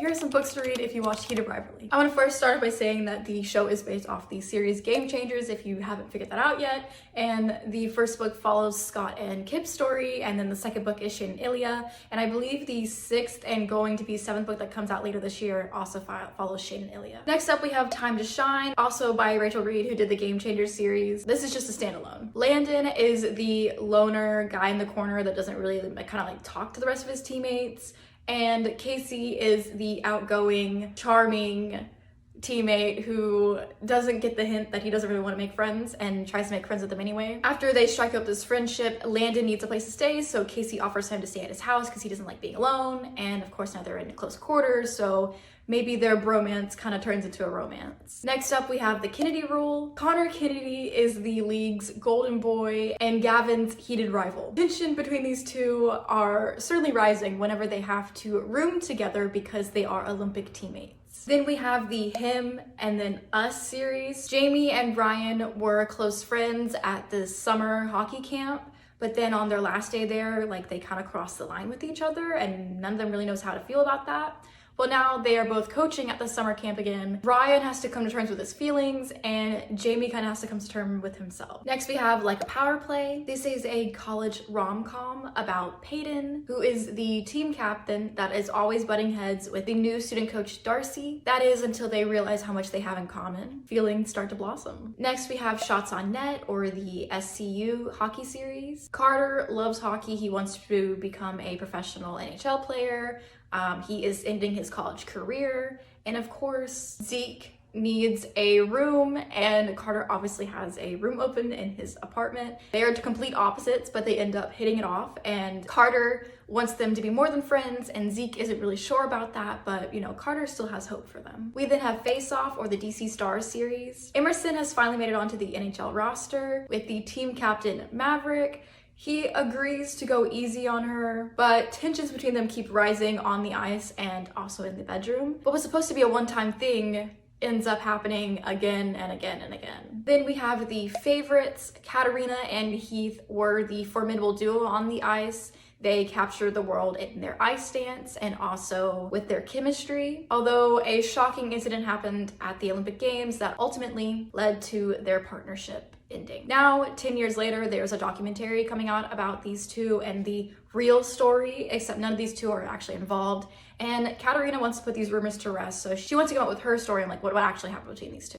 here are some books to read if you watch Heated Rivalry. I want to first start by saying that the show is based off the series Game Changers, if you haven't figured that out yet. And the first book follows Scott and Kip's story, and then the second book is Shane and Ilya. And I believe the sixth and going to be seventh book that comes out later this year also follows Shane and Ilya. Next up, we have Time to Shine, also by Rachel Reed, who did the Game Changers series. This is just a standalone. Landon is the loner guy in the corner that doesn't really kind of talk to the rest of his teammates. And Casey is the outgoing, charming teammate who doesn't get the hint that he doesn't really want to make friends and tries to make friends with them anyway. After they strike up this friendship, Landon needs a place to stay, so Casey offers him to stay at his house because he doesn't like being alone. And of course now they're in close quarters, so maybe their bromance kind of turns into a romance. Next up, we have the Kennedy rule. Connor Kennedy is the league's golden boy and Gavin's heated rival. Tension between these two are certainly rising whenever they have to room together because they are Olympic teammates. Then we have the Him and then Us series. Jamie and Brian were close friends at the summer hockey camp, but then on their last day there, they kind of crossed the line with each other and none of them really knows how to feel about that. Well, now they are both coaching at the summer camp again. Brian has to come to terms with his feelings and Jamie kind of has to come to terms with himself. Next, we have Like a Power Play. This is a college rom-com about Peyton, who is the team captain that is always butting heads with the new student coach, Darcy. That is until they realize how much they have in common. Feelings start to blossom. Next, we have Shots on Net, or the SCU hockey series. Carter loves hockey. He wants to become a professional NHL player. He is ending his college career, and of course Zeke needs a room, and Carter obviously has a room open in his apartment. They are complete opposites, but they end up hitting it off, and Carter wants them to be more than friends, and Zeke isn't really sure about that, but Carter still has hope for them. We then have Face Off, or the DC Stars series. Emerson has finally made it onto the NHL roster with the team captain Maverick. He agrees to go easy on her, but tensions between them keep rising on the ice and also in the bedroom. What was supposed to be a one-time thing ends up happening again and again and again. Then we have the favorites. Katarina and Heath were the formidable duo on the ice. They captured the world in their ice dance and also with their chemistry. Although a shocking incident happened at the Olympic Games that ultimately led to their partnership ending. Now, 10 years later, there's a documentary coming out about these two and the real story, except none of these two are actually involved. And Katarina wants to put these rumors to rest, so she wants to come up with her story and what actually happened between these two.